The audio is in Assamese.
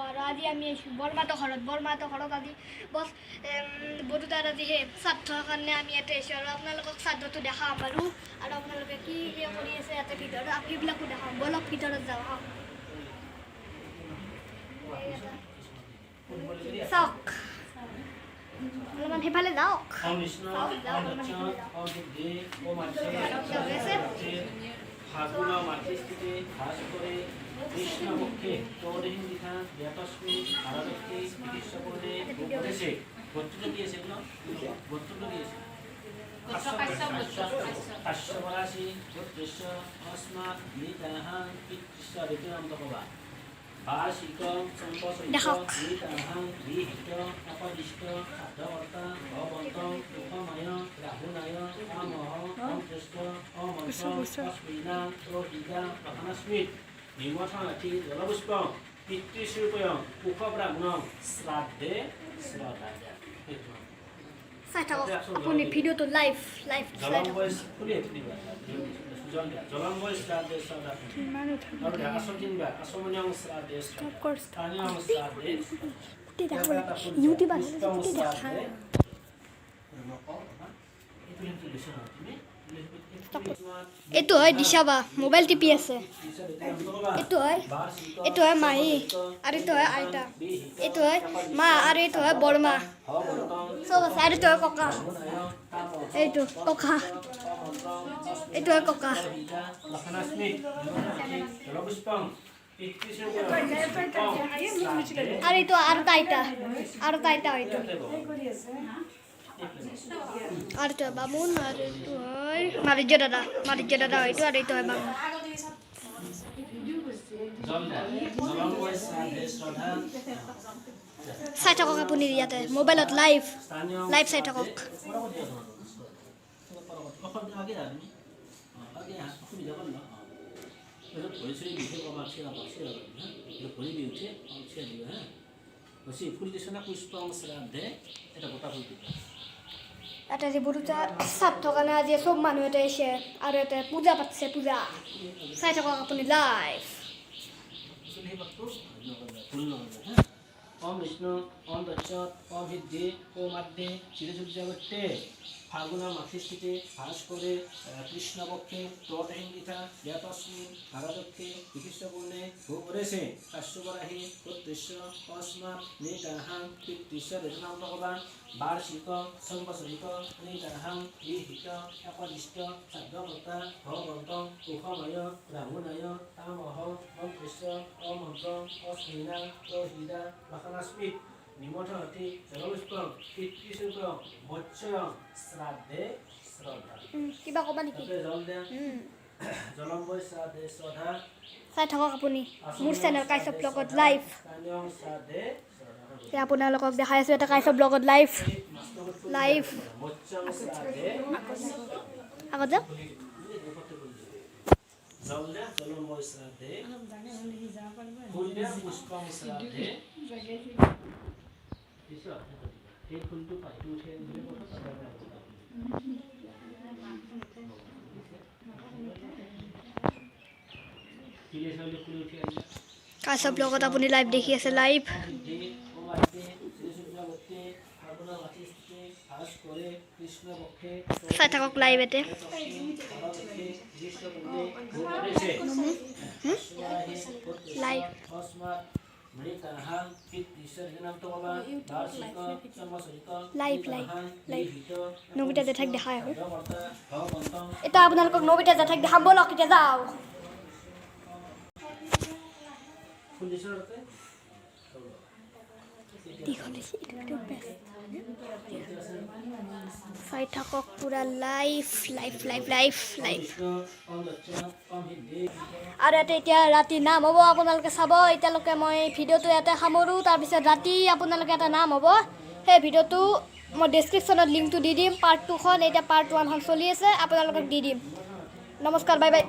আৰু আজি আমি আহিছোঁ বৰমাহঁতৰ ঘৰত আজি বছ বৰদেউতাৰ আজি সেই শ্ৰাদ্ধৰ কাৰণে আমি ইয়াতে আহিছোঁ আৰু আপোনালোকক শ্ৰাদ্ধটো দেখাম আৰু আপোনালোকে কি কৰি আছে ইয়াতে ভিতৰত সেইবিলাকো দেখাম বলক ভিতৰত যাওঁ চাওক অলপমান সেইফালে যাওক ফাগুন মাতৃস্থিতি ভাস করে কৃষ্ণ পক্ষে চৌদিন দিথা জ্ঞাতস্মি ভারতকে চিকিৎসকরে উপদেশে গোত্রটা কি আছে এগুলো গোত্রটা কি আছে কাশ্যপরাশি গোত্রস্য অস্মাৎ নিতাহাং পিতৃস্য ঋতুরাম তপবা বার্ষিক সম্পসৃত নিতাহাং বিহিত অপদিষ্ট সাধ্যবর্তা ভবন্তং উপময় রাহুনায় আমহ অন্তস্ত অমন্ত্র অস্মিনা রোহিতা প্রধানস্মিত নিমঠনাথি জলপুষ্প পিতৃস্বরূপয়ং উপব্রাহ্মণং শ্রাদ্ধে শ্রদ্ধা চাই থাকক আপুনি ভিডিঅ'টো লাইভ জলম্বয় খুলিয়ে দিবা জলম্বয় শ্রাদ্ধে শ্রদ্ধা আৰু আসন কিনবা আসমনিয়ং শ্রাদ্ধে স্থানীয় শ্রাদ্ধে ইউটিউব এইটো হয় দিশাবা মোবাইল টিপি আছে এইটো হয় মাহী আৰু এইটো হয় আইতা এইটো হয় মা আৰু এইটো হয় বৰমা চব আছে আৰু এইটো হয় ককা এইটো ককা এইটো হয় ককা আৰু এইটো আৰু তাইতা হয়তো আর তো বামুন আর তো হয় মারিজ্য দাদা হয়তো আর এইটো হয় বামুন চাই থাকক আপুনি ইয়াতে মোবাইলত লাইভ চাই থাকক এটা যে বৰদেউতাৰ শ্ৰাদ্ধৰ কাৰণে আজি চব মানুহ ইয়াতে আহিছে আৰু ইয়াতে পূজা পাতিছে চাই থাকক আপুনি লাইভ ওম বিষ্ণু ওম দচ্ছত ওম সিদ্ধি ওম আদ্যে চিরসূর্যাবত্যে ফাগুন মাতৃস্থিতি ভাস করে কৃষ্ণপক্ষে তটহিংগিতা জ্ঞাতস্মি ভারতক্ষে চিকিৎসকূর্ণে ভূপরেশে কাশ্যপরাহি প্রত্যস্য অস্মাৎ নিতাহাং পিতৃস্য ঋতুনাম ভগবান বার্ষিক সম্বৎসরিক নিতাহাং বিহিত অপদিষ্ট সাধ্যবর্তা ভবন্তং উভময় রাহুনায় তামহ মন্ত্রস্য অমন্ত্র অস্মিনা রোহিতা লখনাস্মিত নিমঠনতি জলপুষ্পং পিতৃস্বরূপং মৎস্যং শ্রাদ্ধে শ্রদ্ধা কিবা ক'বা নেকি জলম্বয় শ্রাদ্ধে শ্রদ্ধা চাই থাকক আপুনি মোৰ চেনেল কাইছব ব্লগত লাইভ আপোনালোকক দেখাই আছোঁ এটা কাইছব ব্লগত লাইভ আগত যাওক জলম্বয় শ্রাদ্ধে পুষ্পং শ্রাদ্ধে এই ফুলটো পাতি উঠে কাইছব ব্লগত আপুনি লাইভ দেখি আছে লাইভ চাই থাকক লাইভ এতে লাইভ নবিতা জেঠাক দেখাই আহোঁ এতিয়া আপোনালোকক নবিতা জেঠাক দেখাম ব'লক এতিয়া যাওঁ চাই থাকক পুৰা লাইভ আৰু ইয়াতে এতিয়া ৰাতি নাম হ'ব আপোনালোকে চাব এতিয়ালৈকে মই ভিডিঅ'টো ইয়াতে সামৰোঁ তাৰপিছত ৰাতি আপোনালোকে এটা নাম হ'ব সেই ভিডিঅ'টো মই ডেছক্ৰিপশ্যনত লিংকটো দি দিম পাৰ্ট 2খন এতিয়া পাৰ্ট 1খন চলি আছে আপোনালোকক দি দিম নমস্কাৰ বাই বাই